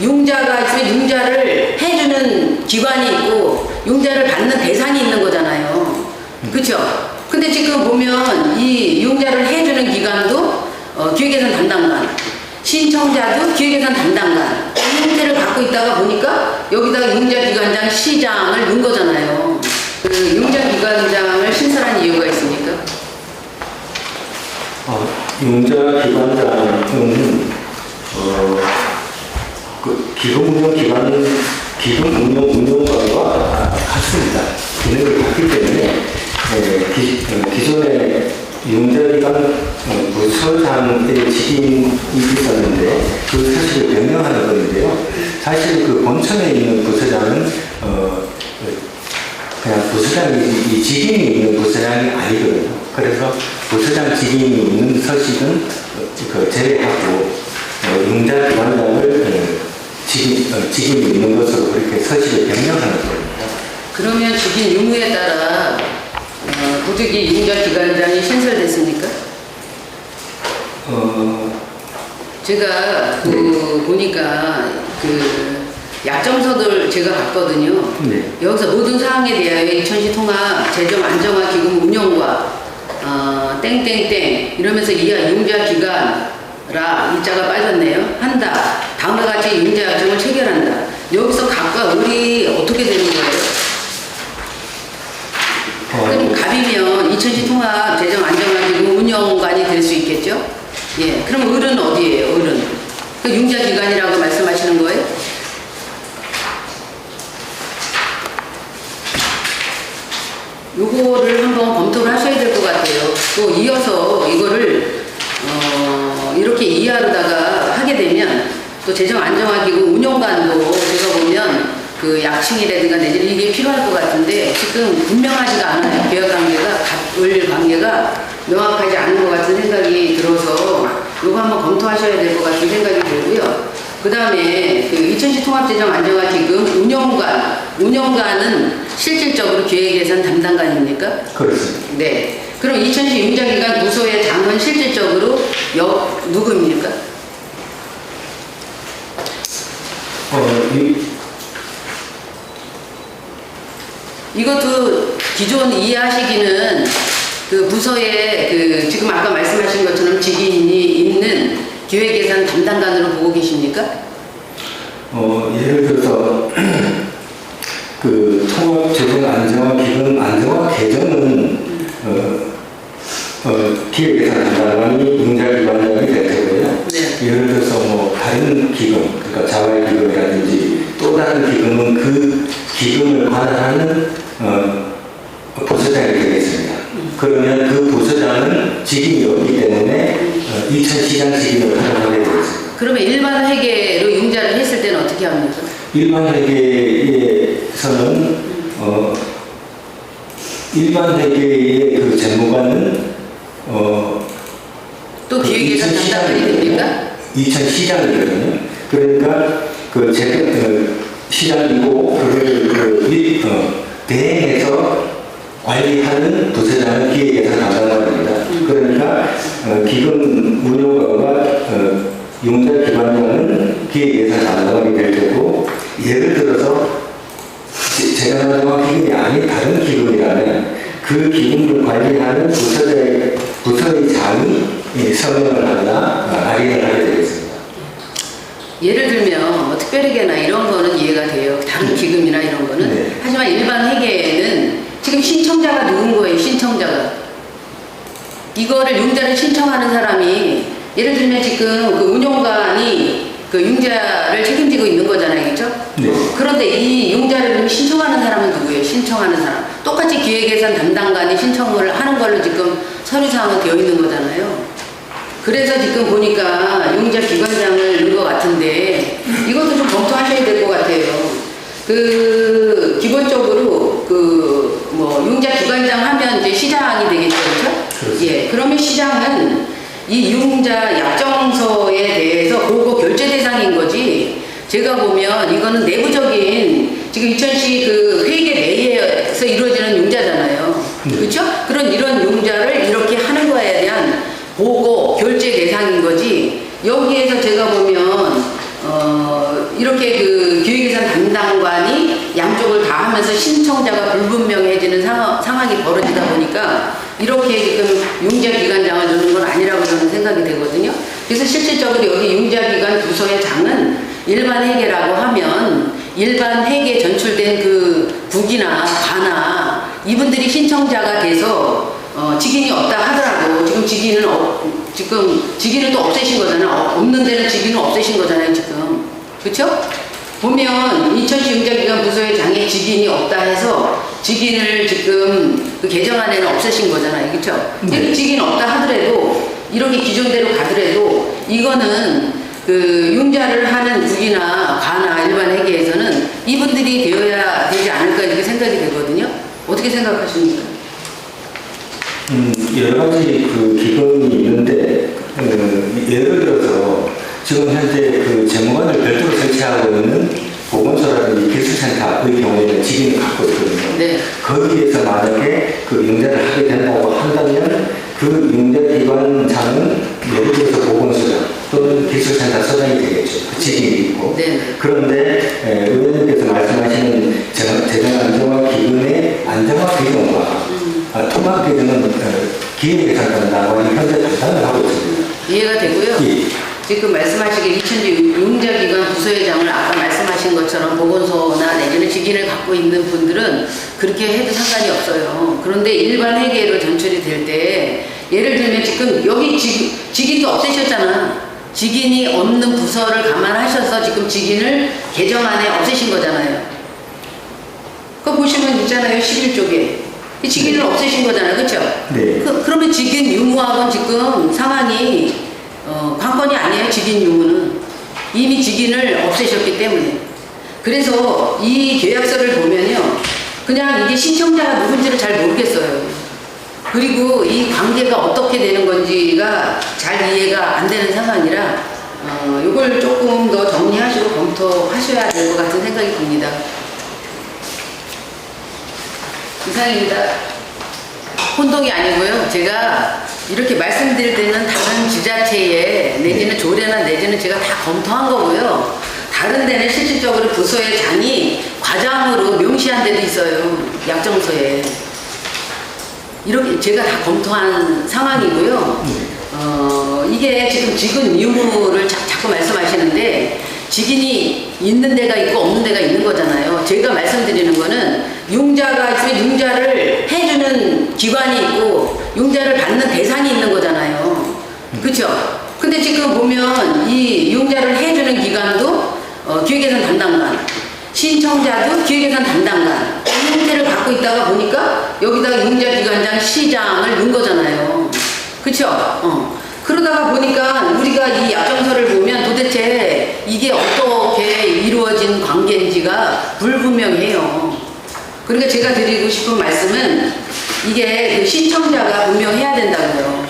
융자가 있으면 융자를 해주는 기관이 있고 융자를 받는 대상이 있는 거잖아요. 그렇죠? 근데 지금 보면 이 융자를 해주는 기관도 기획예산 담당관, 신청자도 기획예산 담당관 이 형태를 갖고 있다가 보니까 여기다가 융자기관장 시장을 넣은 거잖아요. 그 융자기관장을 신설한 이유가 있습니까? 융자기관장은 그 기금운용관과 같습니다. 기능을 갖기 때문에 기존의 융자기관 부서장의 직임이 있었는데 그 사실을 변경하는 건데요. 사실 그 본청에 있는 부서장은 그냥 부서장이 직임이 있는 부서장이 아니거든요. 그래서 부서장 직임이 있는 서식은 제외하고 융자기관장을 직임이 있는 것으로 그렇게 서식을 변경하는 겁니다. 그러면 직임 유무에 따라 도저히 융자기관장이 신설됐습니까? 제가 보니까 약정서들 제가 봤거든요. 네. 여기서 모든 사항에 대하여 이천시 통합 재정 안정화 기금 운영과 땡땡땡 이러면서 이하 융자기관라 일자가 빠졌네요. 한다. 다음과 같이 융자약정을 체결한다. 여기서 각각 을이 어떻게 되는 거예요? 그럼 갑이면 이천시 통합 재정 안정화 기금 운영관이 될 수 있겠죠? 예. 그럼 을은 어디예요? 을은 그 융자기관이라고 말씀하시는 거예요? 요거를 한번 검토를 하셔야 될 것 같아요. 또 이어서 이거를 이렇게 이하로다가 하게 되면 또 재정 안정화 기금 운영관도 제가 보면 그 약칭이라든가 내지는 이게 필요할 것 같은데 지금 분명하지가 않아요. 계약 관계가 갑을 관계가 명확하지 않은 것 같은 생각이 들어서 이거 한번 검토하셔야 될 것 같은 생각이 들고요. 그 다음에 그 이천시 통합재정 안정화 기금 운영관은 실질적으로 기획예산 담당관입니까? 그렇습니다. 네. 그럼 이천시 융자기관 부서의 장은 실질적으로 누구입니까? 이것도 기존 이해하시기는 그 부서에 지금 아까 말씀하신 것처럼 직인이 있는 기획예산 담당관으로 보고 계십니까? 예를 들어서 그 통합재정 안정화 기금 안정화 개정은 기획예산 담당관이 융자기관장이 될 테고요. 네. 예를 들어서 뭐 다른 기금, 그러니까 자활기금이라든지 또 다른 기금은 그 기금을 관할하는 부서장이 되겠습니다. 그러면 그 부서장은 직임이 없기 때문에 이천시장 직임을 활용하게 되겠습니다. 그러면 일반 회계로 융자를 했을 때는 어떻게 합니까? 일반 회계에서는 일반 회계의 그 재무관은 또 기획예산 담당관이 됩니까? 이천시장이거든요. 그러니까 시장이고 그걸 대행해서 관리하는 부서장은 기획예산 담당관입니다. 그러니까 기금 운용관과 융자기관장은 기획예산 담당관이 될 테고, 예를 들어서 재정안정화 기금이 아닌 다른 기금이라면 그 기금을 관리하는 부서의 장이 서명을 하거나 발의를 하게 되겠습니다. 예를 들면 뭐 특별회계나 이런 거는 이해가 돼요. 다른 기금이나 이런 거는. 네. 하지만 일반 회계에는 지금 신청자가 누군 거예요? 신청자가. 이거를 융자를 신청하는 사람이 예를 들면 지금 그 운용관이 그 융자를 책임지고 있는 거잖아요. 그렇죠? 네. 그런데 이 융자를 신청하는 사람은 누구예요? 신청하는 사람. 똑같이 기획예산 담당관이 신청을 하는 걸로 지금 서류상은 되어 있는 거잖아요. 그래서 지금 보니까 융자기관장을 넣은 것 같은데 이것도 좀 검토하셔야 될 것 같아요. 기본적으로 융자기관장 하면 이제 시장이 되겠죠. 그렇죠? 예. 그러면 시장은 이 융자 약정서에 대해서 보고 결제 대상인 거지. 제가 보면 이거는 내부적인 지금 이천시 그 회계 내에서 이루어지는 융자잖아요. 그렇죠? 그런 이런 융자를 이렇게 하는 거에 대한 보고 결제 대상인 거지. 여기에서 제가 보면 이렇게 이렇게 그 기획예산 담당관이 양쪽을 다 하면서 신청자가 불분명해지는 상황이 벌어지다 보니까 이렇게 지금 융자기관장을 넣는 건 아니라고 저는 생각이 되거든요. 그래서 실질적으로 여기 융자기관 부서의 장은 일반 회계라고 하면 일반 회계 전출된 그 국이나 관나 이분들이 신청자가 돼서 직인이 없다 하더라도 지금 직인을 또 없애신 거잖아요. 없는 데는 직인을 없애신 거잖아요, 지금. 그쵸? 보면 인천시 융자기관 부서의 장에 직인이 없다 해서 직인을 지금 그 개정안에는 없애신 거잖아요. 그쵸? 네. 직인 없다 하더라도 이렇게 기존대로 가더라도 이거는 그 융자를 하는 국이나 관나 일반 회계에서는 이분들이 되어야 되지 않을까 이렇게 생각이 되거든요. 어떻게 생각하십니까? 여러 가지 그 기금이 있는데, 예를 들어서 지금 현재 그 재무관을 별도로 설치하고 있는 보건소라든지 기술센터의 경우에는 직인을 갖고 있거든요. 네. 거기에서 만약에 그 융자를 하게 된다고 한다면 그 융자기관장은 예를 들어서 보건소장 또는 기술센터 소장이 되겠죠. 그 직인이 있고. 네. 그런데 의원님께서 말씀하시는 재정 안정화 기금의 안정화 비용과 통합 기금은 기획예산 담당관이 현재 담당을 하고 있습니다. 이해가 되고요. 예. 지금 말씀하시길 인천시 융자기관 부서회장을 아까 말씀하신 것처럼 보건소나 내지는 직인을 갖고 있는 분들은 그렇게 해도 상관이 없어요. 그런데 일반 회계로 전출이 될 때 예를 들면 지금 여기 직인도 없애셨잖아. 직인이 없는 부서를 감안하셔서 지금 직인을 개정안에 없애신 거잖아요. 그거 보시면 있잖아요. 11쪽에. 직인을 없애신 거잖아요. 그렇죠? 네. 그러면 직인 유무하고는 지금 상황이 관건이 아니에요. 직인 유무는. 이미 직인을 없애셨기 때문에. 그래서 이 계약서를 보면요. 그냥 이게 신청자가 누군지를 잘 모르겠어요. 그리고 이 관계가 어떻게 되는 건지가 잘 이해가 안 되는 상황이라 이걸 조금 더 정리하시고 검토하셔야 될 것 같은 생각이 듭니다. 이상입니다. 혼동이 아니고요. 제가 이렇게 말씀드릴 때는 다른 지자체에 내지는 조례나 내지는 제가 다 검토한 거고요. 다른 데는 실질적으로 부서의 장이 과장으로 명시한 데도 있어요. 약정서에. 이렇게 제가 다 검토한 상황이고요. 이게 지금 직은 유무를 자꾸 말씀하시는데 직인이 있는 데가 있고 없는 데가 있는 거잖아요. 제가 말씀드리는 거는 융자가 있으면 융자를 해주는 기관이 있고 융자를 받는 대상이 있는 거잖아요. 그렇죠? 근데 지금 보면 이 융자를 해주는 기관도 기획예산 담당관, 신청자도 기획예산 담당관 이 형태를 갖고 있다가 보니까 여기다가 융자기관장 시장을 넣은 거잖아요. 그렇죠? 그러다가 보니까 우리가 이 약정서를 보면 도대체 이게 어떻게 이루어진 관계인지가 불분명해요. 그러니까 제가 드리고 싶은 말씀은 이게 그 신청자가 분명해야 된다고요.